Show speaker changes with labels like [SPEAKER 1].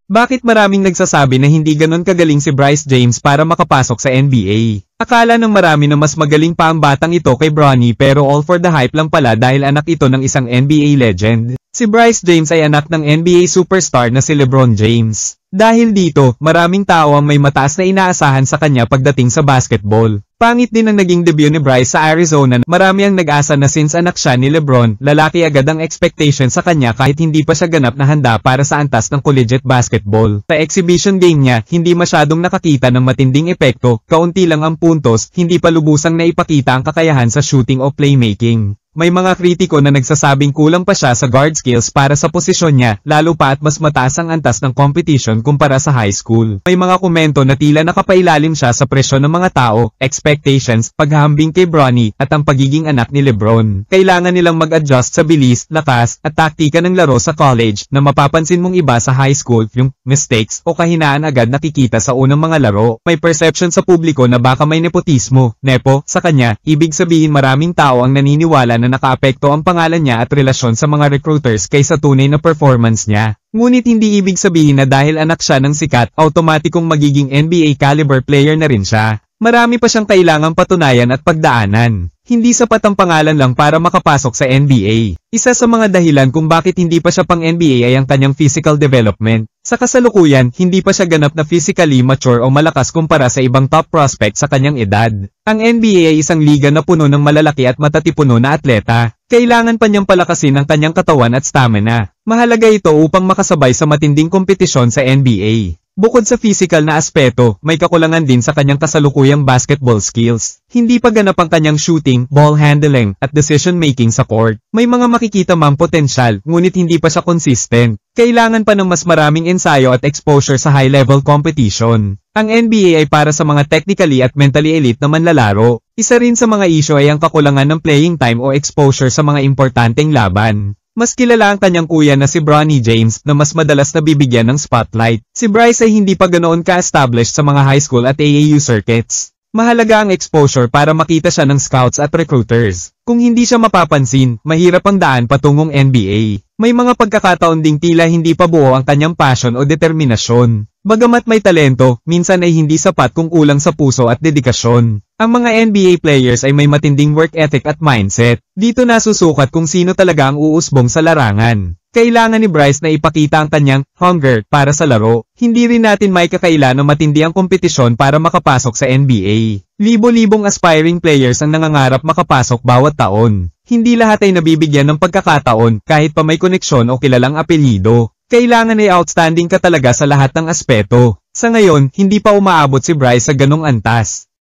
[SPEAKER 1] Bakit maraming nagsasabi na hindi ganon kagaling si Bryce James para makapasok sa NBA? Akala ng marami na mas magaling pa ang batang ito kay Bronny pero all for the hype lang pala dahil anak ito ng isang NBA legend. Si Bryce James ay anak ng NBA superstar na si LeBron James. Dahil dito, maraming tao ang may mataas na inaasahan sa kanya pagdating sa basketball. Pangit din ang naging debut ni Bryce sa Arizona. Marami ang nag-asa na since anak siya ni LeBron, lalaki agad ang expectation sa kanya kahit hindi pa siya ganap na handa para sa antas ng collegiate basketball. Sa exhibition game niya, hindi masyadong nakakita ng matinding epekto, kaunti lang ang puntos, hindi pa lubusang naipakita ang kakayahan sa shooting o playmaking. May mga kritiko na nagsasabing kulang pa siya sa guard skills para sa posisyon niya, lalo pa at mas mataas ang antas ng competition kumpara sa high school. May mga komento na tila nakapailalim siya sa presyon ng mga tao, expectations, paghahambing kay Bronny, at ang pagiging anak ni LeBron. Kailangan nilang mag-adjust sa bilis, lakas, at taktika ng laro sa college, na mapapansin mong iba sa high school, yung mistakes o kahinaan agad nakikita sa unang mga laro. May perception sa publiko na baka may nepotismo, nepo, sa kanya, ibig sabihin maraming tao ang naniniwala na nakaapekto ang pangalan niya at relasyon sa mga recruiters kaysa tunay na performance niya. Ngunit hindi ibig sabihin na dahil anak siya ng sikat, automatikong magiging NBA caliber player na rin siya. Marami pa siyang kailangang patunayan at pagdaanan. Hindi sapat ang pangalan lang para makapasok sa NBA. Isa sa mga dahilan kung bakit hindi pa siya pang NBA ay ang kanyang physical development. Sa kasalukuyan, hindi pa siya ganap na physically mature o malakas kumpara sa ibang top prospect sa kanyang edad. Ang NBA ay isang liga na puno ng malalaki at matatipuno na atleta. Kailangan pa niyang palakasin ang kanyang katawan at stamina. Mahalaga ito upang makasabay sa matinding kompetisyon sa NBA. Bukod sa physical na aspeto, may kakulangan din sa kanyang kasalukuyang basketball skills. Hindi pa ganap ang kanyang shooting, ball handling, at decision-making sa court. May mga makikita mang potensyal, ngunit hindi pa siya consistent. Kailangan pa ng mas maraming ensayo at exposure sa high-level competition. Ang NBA ay para sa mga technically at mentally elite na manlalaro. Isa rin sa mga isyu ay ang kakulangan ng playing time o exposure sa mga importanteng laban. Mas kilala ang kanyang kuya na si Bronny James na mas madalas na bibigyan ng spotlight. Si Bryce ay hindi pa ganoon ka-established sa mga high school at AAU circuits. Mahalaga ang exposure para makita siya ng scouts at recruiters. Kung hindi siya mapapansin, mahirap ang daan patungong NBA. May mga pagkakataon ding tila hindi pa buo ang kanyang passion o determinasyon. Bagamat may talento, minsan ay hindi sapat kung kulang sa puso at dedikasyon. Ang mga NBA players ay may matinding work ethic at mindset. Dito nasusukat kung sino talaga ang uusbong sa larangan. Kailangan ni Bryce na ipakita ang kanyang hunger para sa laro. Hindi rin natin may kakaila na matindi ang kompetisyon para makapasok sa NBA. Libo-libong aspiring players ang nangangarap makapasok bawat taon. Hindi lahat ay nabibigyan ng pagkakataon kahit pa may koneksyon o kilalang apelyido. Kailangan ay outstanding ka talaga sa lahat ng aspeto. Sa ngayon, hindi pa umaabot si Bryce sa ganong antas.